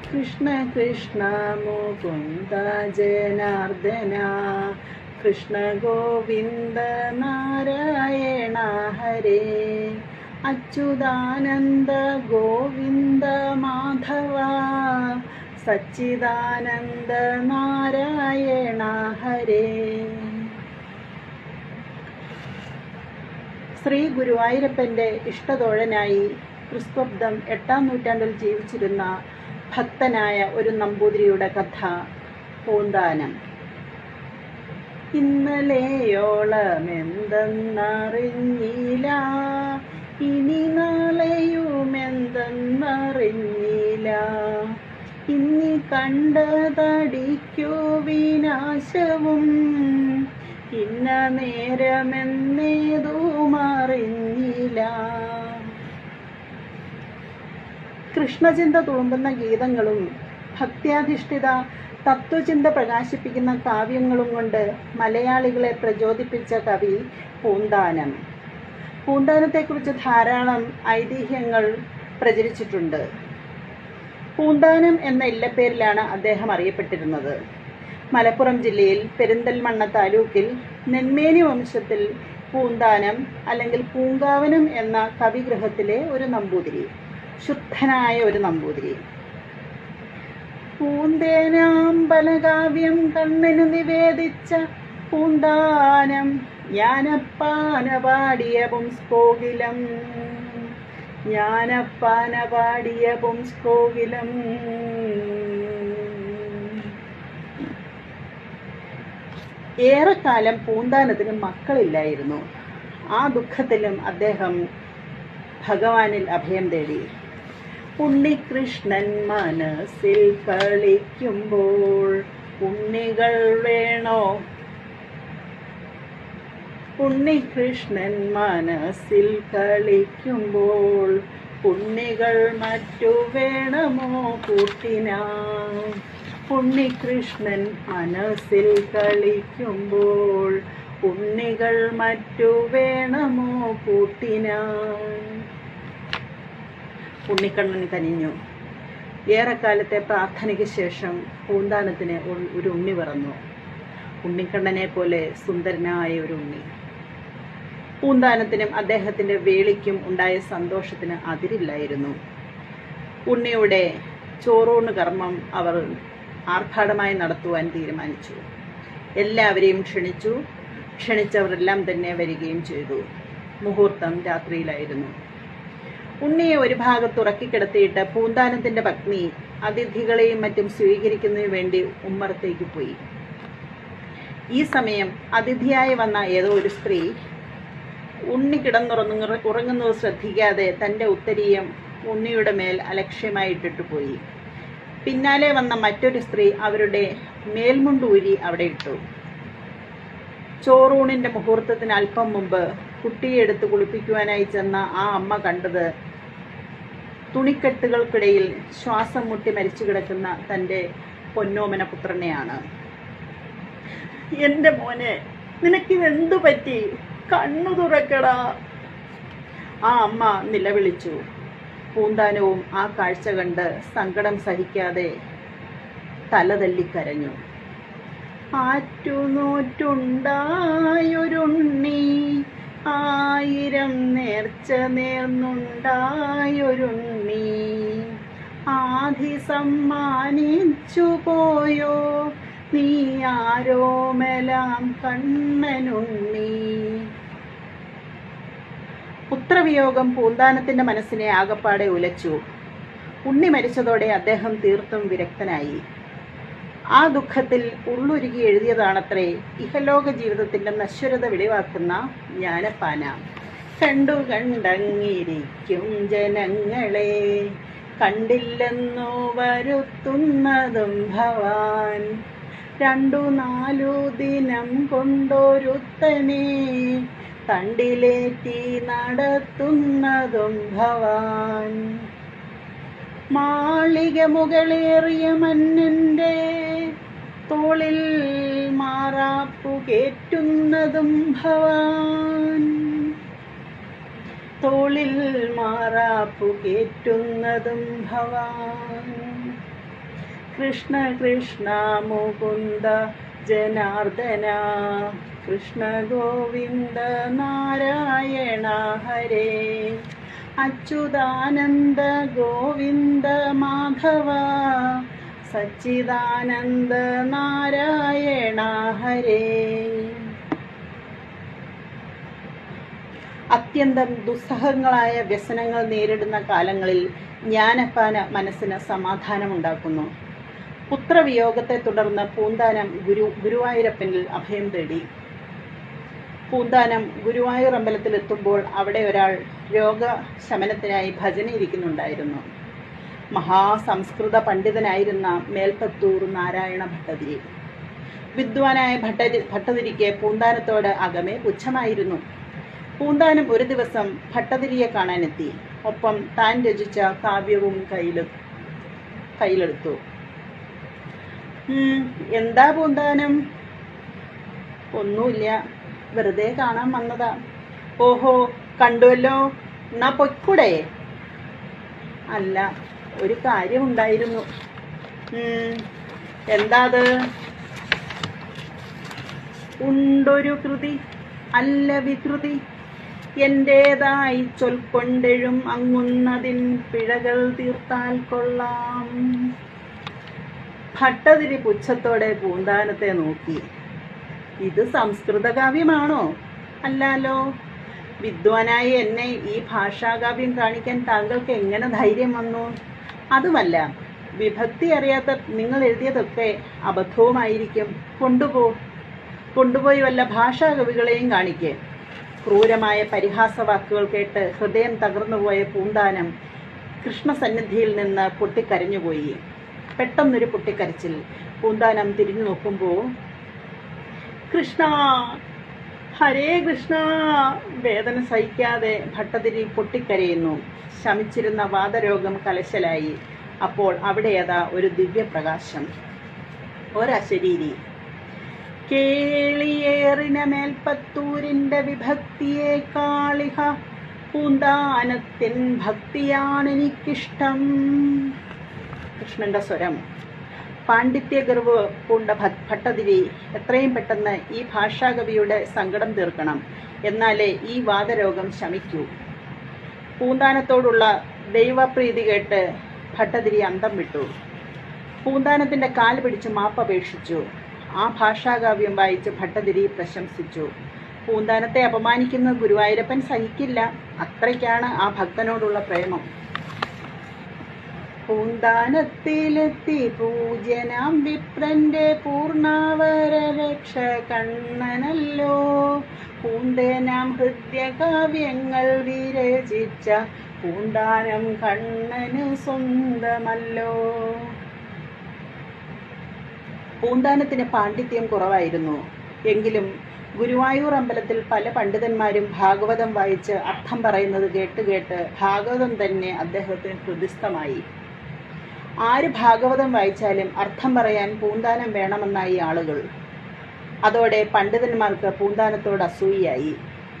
കൃഷ്ണ കൃഷ്ണ മുകുന്ദ ജനാർദ്ദന കൃഷ്ണ ഗോവിന്ദ നാരായണ ഹരേ അച്യുതാനന്ദ ഗോവിന്ദ മാധവ സച്ചിദാനന്ദ നാരായണ ഹരേ. ശ്രീ ഗുരുവായൂരപ്പൻ്റെ ഇഷ്ടതോഴനായി ക്രിസ്തുബ്ദം 8-ാം നൂറ്റാണ്ടിൽ ജീവിച്ചിരുന്ന ഭക്തനായ ഒരു നമ്പൂതിരിയുടെ കഥ പൂന്താനം. ഇന്നലെയോളമെന്തെന്നറിഞ്ഞില്ല, ഇനി നാളെയുമെന്തെന്നറിഞ്ഞില്ല, ഇന്നി കണ്ടതടിക്കു വിനാശവും ഇന്ന നേരമെന്നേതുമറിഞ്ഞില്ല. കൃഷ്ണചിന്ത തുളുമ്പുന്ന ഗീതങ്ങളും ഭക്ത്യാധിഷ്ഠിത തത്വചിന്ത പ്രകാശിപ്പിക്കുന്ന കാവ്യങ്ങളും കൊണ്ട് മലയാളികളെ പ്രചോദിപ്പിച്ച കവി പൂന്താനം. പൂന്താനത്തെക്കുറിച്ച് ധാരാളം ഐതിഹ്യങ്ങൾ പ്രചരിച്ചിട്ടുണ്ട്. പൂന്താനം എന്ന ഇല്ലപ്പേരിലാണ് അദ്ദേഹം അറിയപ്പെട്ടിരുന്നത്. മലപ്പുറം ജില്ലയിൽ പെരിന്തൽമണ്ണ താലൂക്കിൽ നെന്മേനി വംശത്തിൽ പൂന്താനം അല്ലെങ്കിൽ പൂങ്കാവനം എന്ന കവിഗൃഹത്തിലെ ഒരു നമ്പൂതിരി, ശുദ്ധനായ ഒരു നമ്പൂതിരി. പൂന്തേനാമ്പലകാവ്യം കണ്ണനു നിവേദിച്ച പൂന്താനം ജ്ഞാനപ്പാന പാടിയ പുംസ്കോകിലം, ജ്ഞാനപ്പാന പാടിയ പുംസ്കോകിലം. ഏറെക്കാലം പൂന്താനത്തിന് മക്കളില്ലായിരുന്നു. ആ ദുഃഖത്തിലും അദ്ദേഹം ഭഗവാനിൽ അഭയം തേടി. ഉണ്ണികൃഷ്ണൻ മനസ്സിൽ കളിക്കുമ്പോൾ ഉണ്ണികൾ വേണോ, ഉണ്ണികൃഷ്ണൻ മനസ്സിൽ കളിക്കുമ്പോൾ ഉണ്ണികൾ മറ്റു വേണമോ കൂട്ടിനാ, ഉണ്ണികൃഷ്ണൻ മനസ്സിൽ കളിക്കുമ്പോൾ ഉണ്ണികൾ മറ്റു വേണമോ കൂട്ടിനാ. ഉണ്ണിക്കണ്ണൻ കനിഞ്ഞു. ഏറെക്കാലത്തെ പ്രാർത്ഥനയ്ക്ക് ശേഷം പൂന്താനത്തിന് ഒരു ഉണ്ണി പിറന്നു. ഉണ്ണിക്കണ്ണനെ പോലെ സുന്ദരനായ ഒരു ഉണ്ണി. പൂന്താനത്തിനും അദ്ദേഹത്തിൻ്റെ വേളിക്കും ഉണ്ടായ സന്തോഷത്തിന് അതിരില്ലായിരുന്നു. ഉണ്ണിയുടെ ചോറൂണ് കർമ്മം അവർ ആർഭാടമായി നടത്തുവാൻ തീരുമാനിച്ചു. എല്ലാവരെയും ക്ഷണിച്ചു. ക്ഷണിച്ചവരെല്ലാം തന്നെ വരികയും ചെയ്തു. മുഹൂർത്തം രാത്രിയിലായിരുന്നു. ഉണ്ണിയെ ഒരു ഭാഗത്ത് ഉറക്കിക്കിടത്തിയിട്ട് പൂന്താനത്തിൻ്റെ പത്നി അതിഥികളെയും മറ്റും സ്വീകരിക്കുന്നതിന് വേണ്ടി ഉമ്മറത്തേക്ക് പോയി. ഈ സമയം അതിഥിയായി വന്ന ഏതോ ഒരു സ്ത്രീ ഉണ്ണി ഉറങ്ങുന്നത് ശ്രദ്ധിക്കാതെ തൻ്റെ ഉത്തരീയം ഉണ്ണിയുടെ മേൽ അലക്ഷ്യമായിട്ടിട്ട് പോയി. പിന്നാലെ വന്ന മറ്റൊരു സ്ത്രീ അവരുടെ മേൽമുണ്ടൂരി അവിടെ ഇട്ടു. ചോറൂണിൻ്റെ മുഹൂർത്തത്തിന് അല്പം മുമ്പ് കുട്ടിയെ എടുത്ത് കുളിപ്പിക്കുവാനായി ചെന്ന ആ അമ്മ കണ്ടത് തുണിക്കെട്ടുകൾക്കിടയിൽ ശ്വാസം മുട്ടി മരിച്ചു കിടക്കുന്ന തൻ്റെ പൊന്നോമന പുത്രനെയാണ്. എൻ്റെ മോനെ, നിനക്കിതെന്തു പറ്റി? കണ്ണു തുറക്കടാ, ആ അമ്മ നിലവിളിച്ചു. പൂന്താനവും ആ കാഴ്ച കണ്ട് സങ്കടം സഹിക്കാതെ തലതല്ലിക്കരഞ്ഞു. ആറ്റുനോറ്റുണ്ടായൊരുണ്ണി, 1000 നേർച്ച നേർന്നുണ്ടായൊരുണ്ണി, ആധി സമ്മാനിച്ചു പോയോ നീ ആരോമലാം കണ്ണനുണ്ണി. പുത്രവിയോഗം പൂന്താനത്തിൻ്റെ മനസ്സിനെ ആകപ്പാടെ ഉലച്ചു. ഉണ്ണി മരിച്ചതോടെ അദ്ദേഹം തീർത്തും വിരക്തനായി. ആ ദുഃഖത്തിൽ ഉള്ളുരുകി എഴുതിയതാണത്രേ ഇഹലോക ജീവിതത്തിൻ്റെ നശ്വരത വെളിവാക്കുന്ന ജ്ഞാനപ്പാന. കണ്ടു കണ്ടങ്ങിരിക്കും ജനങ്ങളെ, കണ്ടില്ലെന്നു വരുത്തുന്നതും ഭവാൻ, 2-4 ദിനം കൊണ്ടൊരുത്തനെ തണ്ടിലേറ്റി നടത്തുന്നതും ഭവാൻ. മാളിക മുകളേറിയ മന്നൻ്റെ തോളിൽ മാറാപ്പു കേറ്റുന്നതും ഭവാൻ, തോളിൽ മാറാപ്പു കേറ്റുന്നതും ഭവാൻ. കൃഷ്ണ കൃഷ്ണ മുകുന്ദ ജനാർദ്ദന കൃഷ്ണ ഗോവിന്ദ നാരായണ ഹരേ അച്യുതാനന്ദ ഗോവിന്ദ മാധവ സച്ചിദാനന്ദ നാരായണ ഹരേ. അത്യന്തം ദുസ്സഹങ്ങളായ വ്യസനങ്ങൾ നേരിടുന്ന കാലങ്ങളിൽ ജ്ഞാനപ്പാന മനസ്സിന് സമാധാനമുണ്ടാക്കുന്നു. പുത്രവിയോഗത്തെ തുടർന്ന് പൂന്താനം ഗുരുവായൂരപ്പനിൽ അഭയം തേടി. പൂന്താനം ഗുരുവായൂർ അമ്പലത്തിലെത്തുമ്പോൾ അവിടെ ഒരാൾ രോഗശമനത്തിനായി ഭജന ഇരിക്കുന്നുണ്ടായിരുന്നു. മഹാസംസ്കൃത പണ്ഡിതനായിരുന്ന മേൽപ്പത്തൂർ നാരായണ ഭട്ടതിരി. വിദ്വാനായ ഭട്ടതിരിക്ക് പൂന്താനത്തോട് അകമേ പുച്ഛമായിരുന്നു. പൂന്താനം ഒരു ദിവസം ഭട്ടതിരിയെ കാണാനെത്തി. ഒപ്പം താൻ രചിച്ച കാവ്യവും കയ്യിലെടുത്തു. എന്താ പൂന്താനം? ഒന്നുമില്ല, വെറുതെ കാണാൻ വന്നതാ. ഓഹോ, കണ്ടുവല്ലോ, എന്നാ പൊയ്ക്കൂടെ? അല്ല, ഒരു കാര്യമുണ്ടായിരുന്നു. എന്താ അത്? ഉണ്ടൊരു കൃതി അല്ല വികൃതി, എന്റേതായി ചൊൽക്കൊണ്ടെഴും അങ്ങുന്നതിൻ പിഴകൾ തീർത്താൽ കൊള്ളാം. ഭട്ടതിരി പുച്ഛത്തോടെ പൂന്താനത്തെ നോക്കി. ഇത് സംസ്കൃത കാവ്യമാണോ? അല്ലാലോ. വിദ്വാനായ എന്നെ ഈ ഭാഷാകാവ്യം കാണിക്കാൻ താങ്കൾക്ക് എങ്ങനെ ധൈര്യം വന്നു? അതുമല്ല, വിഭക്തി അറിയാത്ത നിങ്ങൾ എഴുതിയതൊക്കെ അബദ്ധവുമായിരിക്കും. കൊണ്ടുപോയി വല്ല ഭാഷാകവികളെയും കാണിക്കേ. ക്രൂരമായ പരിഹാസവാക്കുകൾ കേട്ട് ഹൃദയം തകർന്നുപോയ പൂന്താനം കൃഷ്ണസന്നിധിയിൽ നിന്ന് പൊട്ടിക്കരഞ്ഞുപോയി. പെട്ടെന്നൊരു പൊട്ടിക്കരച്ചിൽ. പൂന്താനം തിരിഞ്ഞു നോക്കുമ്പോൾ കൃഷ്ണ, ഹരേ കൃഷ്ണ. വേദന സഹിക്കാതെ ഭട്ടതിരി പൊട്ടിക്കരയുന്നു. ശമിച്ചിരുന്ന വാതരോഗം കലശലായി. അപ്പോൾ അവിടെയതാ ഒരു ദിവ്യപ്രകാശം, ഒരശരീരി. കേളിയേറിന മേൽപ്പത്തൂരിൻ്റെ വിഭക്തിയെ കാളിഹ പൂന്താനത്തിൻ ഭക്തിയാണെനിക്കിഷ്ടം. കൃഷ്ണന്റെ സ്വരം. പാണ്ഡിത്യഗർവ് പൂണ്ട ഭട്ടതിരി എത്രയും പെട്ടെന്ന് ഈ ഭാഷാകവിയുടെ സങ്കടം തീർക്കണം, എന്നാലേ ഈ വാതരോഗം ശമിക്കൂ. പൂന്താനത്തോടുള്ള ദൈവപ്രീതി കേട്ട് ഭട്ടതിരി അന്തം വിട്ടു. പൂന്താനത്തിൻ്റെ കാൽ പിടിച്ച് മാപ്പപേക്ഷിച്ചു. ആ ഭാഷാകാവ്യം വായിച്ച് ഭട്ടതിരി പ്രശംസിച്ചു. പൂന്താനത്തെ അപമാനിക്കുന്ന ഗുരുവായൂരപ്പൻ സഹിക്കില്ല. അത്രയ്ക്കാണ് ആ ഭക്തനോടുള്ള പ്രേമം. പൂന്താനത്തിലെത്തി പൂജ്യനാം വിപ്രന്റെ പൂർണ്ണാവര രക്ഷ കണ്ണനല്ലോ. പൂന്തേനാം ഹൃദ്യകാവ്യങ്ങൾ വിരചിച്ച പൂന്താനം കണ്ണന് സ്വന്തമല്ലോ. പൂന്താനത്തിന് പാണ്ഡിത്യം കുറവായിരുന്നു. എങ്കിലും ഗുരുവായൂർ അമ്പലത്തിൽ പല പണ്ഡിതന്മാരും ഭാഗവതം വായിച്ച് അർത്ഥം പറയുന്നത് കേട്ട് ഭാഗവതം തന്നെ അദ്ദേഹത്തിന് ഹൃദിസ്ഥമായി. ആര് ഭാഗവതം വായിച്ചാലും അർത്ഥം പറയാൻ പൂന്താനം വേണമെന്നായി ആളുകൾ. അതോടെ പണ്ഡിതന്മാർക്ക് പൂന്താനത്തോട് അസൂയയായി.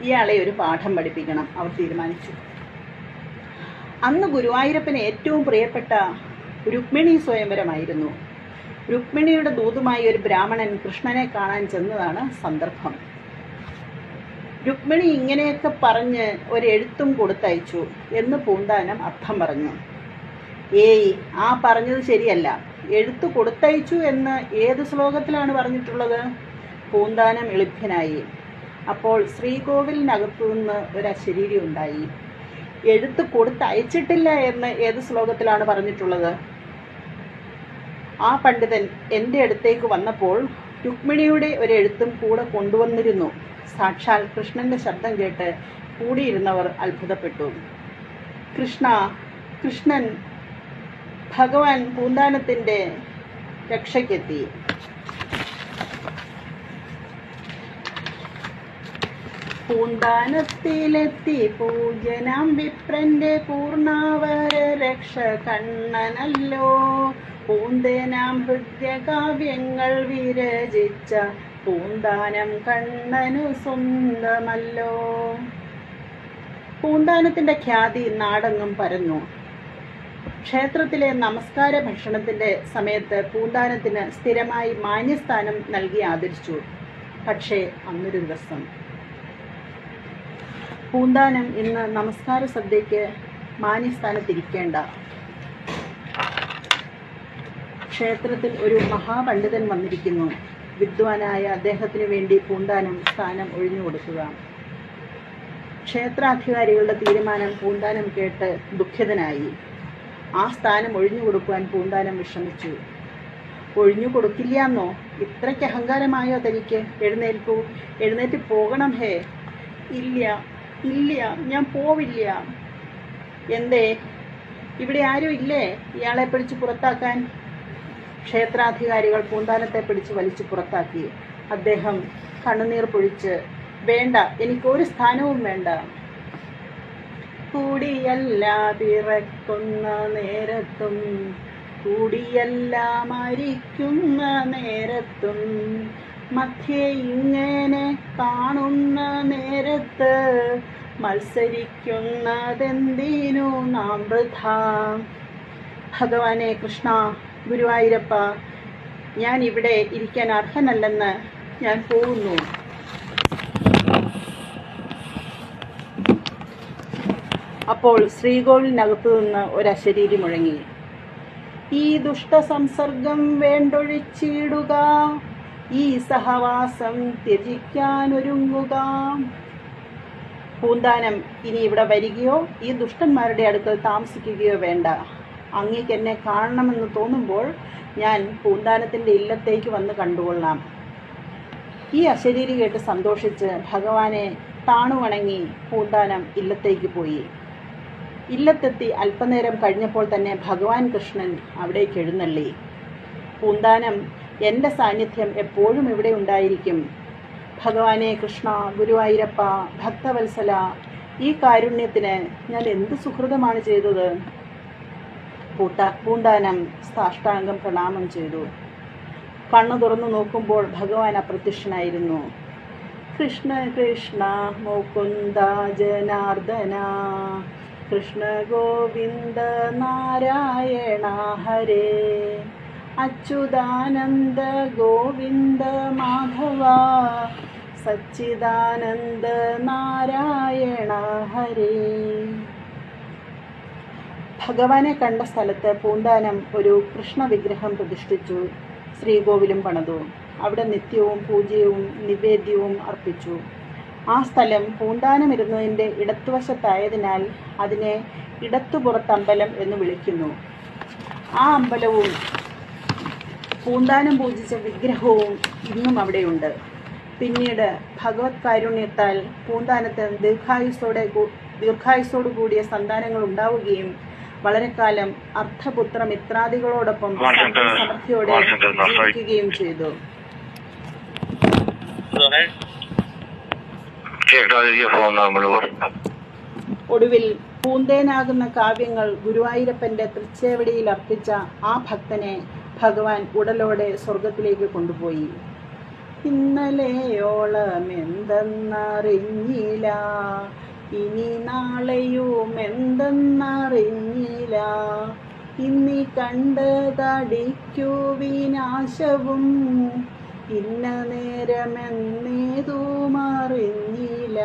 ഇയാളെ ഒരു പാഠം പഠിപ്പിക്കണം അവർ തീരുമാനിച്ചു. അന്ന് ഗുരുവായൂരപ്പന് ഏറ്റവും പ്രിയപ്പെട്ട രുക്മിണി സ്വയംവരമായിരുന്നു. രുക്മിണിയുടെ ദൂതുമായി ഒരു ബ്രാഹ്മണൻ കൃഷ്ണനെ കാണാൻ ചെന്നതാണ് സന്ദർഭം. രുക്മിണി ഇങ്ങനെയൊക്കെ പറഞ്ഞ് ഒരെഴുത്തും കൊടുത്തയച്ചു എന്ന് പൂന്താനം അർത്ഥം പറഞ്ഞു. ഏയ്, ആ പറഞ്ഞത് ശരിയല്ല. എഴുത്തു കൊടുത്തയച്ചു എന്ന് ഏത് ശ്ലോകത്തിലാണ് പറഞ്ഞിട്ടുള്ളത്? പൂന്താനം എളിഭ്യനായി. അപ്പോൾ ശ്രീകോവിലിനകത്തു നിന്ന് ഒരു അശരീരി ഉണ്ടായി. എഴുത്ത് കൊടുത്തയച്ചിട്ടില്ല എന്ന് ഏത് ശ്ലോകത്തിലാണ് പറഞ്ഞിട്ടുള്ളത്? ആ പണ്ഡിതൻ എൻ്റെ അടുത്തേക്ക് വന്നപ്പോൾ രുക്മിണിയുടെ ഒരെഴുത്തും കൂടെ കൊണ്ടുവന്നിരുന്നു. സാക്ഷാൽ കൃഷ്ണന്റെ ശബ്ദം കേട്ട് കൂടിയിരുന്നവർ അത്ഭുതപ്പെട്ടു. കൃഷ്ണൻ ഭഗവാൻ പൂന്താനത്തിൻ്റെ രക്ഷയ്ക്കെത്തി. പൂന്താനത്തിലെത്തി പൂജ്യനാം വിപ്രന്റെ പൂർണ്ണാവര രക്ഷ കണ്ണനല്ലോ. പൂന്തേനാം ഹൃദ്യകാവ്യങ്ങൾ വിരചിച്ച പൂന്താനം കണ്ണനു സ്വന്തമല്ലോ. പൂന്താനത്തിന്റെ ഖ്യാതി നാടെങ്ങും പരന്നു. ക്ഷേത്രത്തിലെ നമസ്കാര ഭക്ഷണത്തിൻ്റെ സമയത്ത് പൂന്താനത്തിന് സ്ഥിരമായി മാന്യസ്ഥാനം നൽകി ആദരിച്ചു. പക്ഷേ അന്നൊരു ദിവസം പൂന്താനം ഇന്ന് നമസ്കാര സദ്യയ്ക്ക് മാന്യസ്ഥാനത്തിരിക്കേണ്ട. ക്ഷേത്രത്തിൽ ഒരു മഹാപണ്ഡിതൻ വന്നിരിക്കുന്നു. വിദ്വാനായ അദ്ദേഹത്തിനു വേണ്ടി പൂന്താനം സ്ഥാനം ഒഴിഞ്ഞു കൊടുക്കുക. ക്ഷേത്രാധികാരികളുടെ തീരുമാനം പൂന്താനം കേട്ട് ദുഃഖിതനായി. ആ സ്ഥാനം ഒഴിഞ്ഞു കൊടുക്കുവാൻ പൂന്താനം വിഷമിച്ചു. ഒഴിഞ്ഞു കൊടുക്കില്ലാന്നോ? ഇത്രയ്ക്ക് അഹങ്കാരമായോ തനിക്ക്? എഴുന്നേൽക്കൂ, എഴുന്നേറ്റ് പോകണം. ഹേ, ഇല്ല ഇല്ല, ഞാൻ പോവില്ല. എന്തേ? ഇവിടെ ആരും ഇല്ലേ ഇയാളെ പിടിച്ച് പുറത്താക്കാൻ? ക്ഷേത്രാധികാരികൾ പൂന്താനത്തെ പിടിച്ച് വലിച്ചു പുറത്താക്കി. അദ്ദേഹം കണ്ണുനീർ പൊഴിച്ച്, വേണ്ട, എനിക്കൊരു സ്ഥാനവും വേണ്ട. കൂടിയല്ല പിറക്കുന്ന നേരത്തും കൂടിയല്ല മരിക്കുന്ന നേരത്തും മധ്യേ ഇങ്ങനെ കാണുന്ന നേരത്ത് മത്സരിക്കുന്നതെന്തിനു നാം വൃഥാ. ഭഗവാനെ കൃഷ്ണ, ഗുരുവായൂരപ്പ, ഞാൻ ഇവിടെ ഇരിക്കാൻ അർഹനല്ലെന്ന് ഞാൻ പോകുന്നു. അപ്പോൾ ശ്രീകോവിലിനകത്തു നിന്ന് ഒരശരീരി മുഴങ്ങി, ഈ ദുഷ്ടസംസർഗം വേണ്ടൊഴിച്ചിടുക, ഈ സഹവാസം ത്യജിക്കാനൊരുങ്ങുക. പൂന്താനം ഇനി ഇവിടെ വരികയോ ഈ ദുഷ്ടന്മാരുടെ അടുക്കൽ താമസിക്കുകയോ വേണ്ട. അങ്ങേക്ക് എന്നെ കാണണമെന്ന് തോന്നുമ്പോൾ ഞാൻ പൂന്താനത്തിൻ്റെ ഇല്ലത്തേക്ക് വന്ന് കണ്ടുകൊള്ളാം. ഈ അശരീരി കേട്ട് സന്തോഷിച്ച് ഭഗവാനെ താണുവണങ്ങി പൂന്താനം ഇല്ലത്തേക്ക് പോയി. ഇല്ലത്തെത്തി അല്പനേരം കഴിഞ്ഞപ്പോൾ തന്നെ ഭഗവാൻ കൃഷ്ണൻ അവിടേക്ക് എഴുന്നള്ളി. പൂന്താനം, എൻ്റെ സാന്നിധ്യം എപ്പോഴും ഇവിടെ ഉണ്ടായിരിക്കും. ഭഗവാനെ കൃഷ്ണ, ഗുരുവായൂരപ്പ, ഭക്തവത്സല, ഈ കാരുണ്യത്തിന് ഞാൻ എന്ത് സുഹൃതമാണ് ചെയ്തത്? പൂന്താനം സാഷ്ടാംഗം പ്രണാമം ചെയ്തു. കണ്ണു തുറന്നു നോക്കുമ്പോൾ ഭഗവാൻ അപ്രത്യക്ഷനായിരുന്നു. കൃഷ്ണ കൃഷ്ണ മുകുന്ദ ജനാർദ്ദന, കൃഷ്ണ ഗോവിന്ദ നാരായണ ഹരേ, അച്യുതാനന്ദ ഗോവിന്ദ മാധവ, സച്ചിദാനന്ദ നാരായണ ഹരേ. ഭഗവാനെ കണ്ട സ്ഥലത്ത് പൂന്താനം ഒരു കൃഷ്ണ വിഗ്രഹം പ്രതിഷ്ഠിച്ചു. ശ്രീകോവിലും പണിതു. അവിടെ നിത്യവും പൂജയും നിവേദ്യവും അർപ്പിച്ചു. ആ സ്ഥലം പൂന്താനമിരുന്നതിൻ്റെ ഇടത്തുവശത്തായതിനാൽ അതിനെ ഇടത്തുപുറത്തമ്പലം എന്ന് വിളിക്കുന്നു. ആ അമ്പലവും പൂന്താനം പൂജിച്ച വിഗ്രഹവും ഇന്നും അവിടെയുണ്ട്. പിന്നീട് ഭഗവത് കാരുണ്യത്താൽ പൂന്താനത്തിന് ദീർഘായുസ്സോടു കൂടിയ സന്താനങ്ങൾ ഉണ്ടാവുകയും വളരെ കാലം അർത്ഥപുത്ര മിത്രാദികളോടൊപ്പം സമൃദ്ധിയോടെ ജീവിക്കുകയും ചെയ്തു. ഒടുവിൽ പൂന്തേനാകുന്ന കാവ്യങ്ങൾ ഗുരുവായൂരപ്പൻ്റെ തൃച്ചേവടിയിൽ അർപ്പിച്ച ആ ഭക്തനെ ഭഗവാൻ ഉടലോടെ സ്വർഗത്തിലേക്ക് കൊണ്ടുപോയി. ഇന്നലെയോളം എന്തെന്നറിഞ്ഞില്ല, ഇനി നാളെയും എന്തെന്നറിഞ്ഞില്ല, ഇന്നീ കണ്ടതടിക്കു വിനാശവും ഇന്ന നേരമെന്നേതും അറിഞ്ഞില്ല.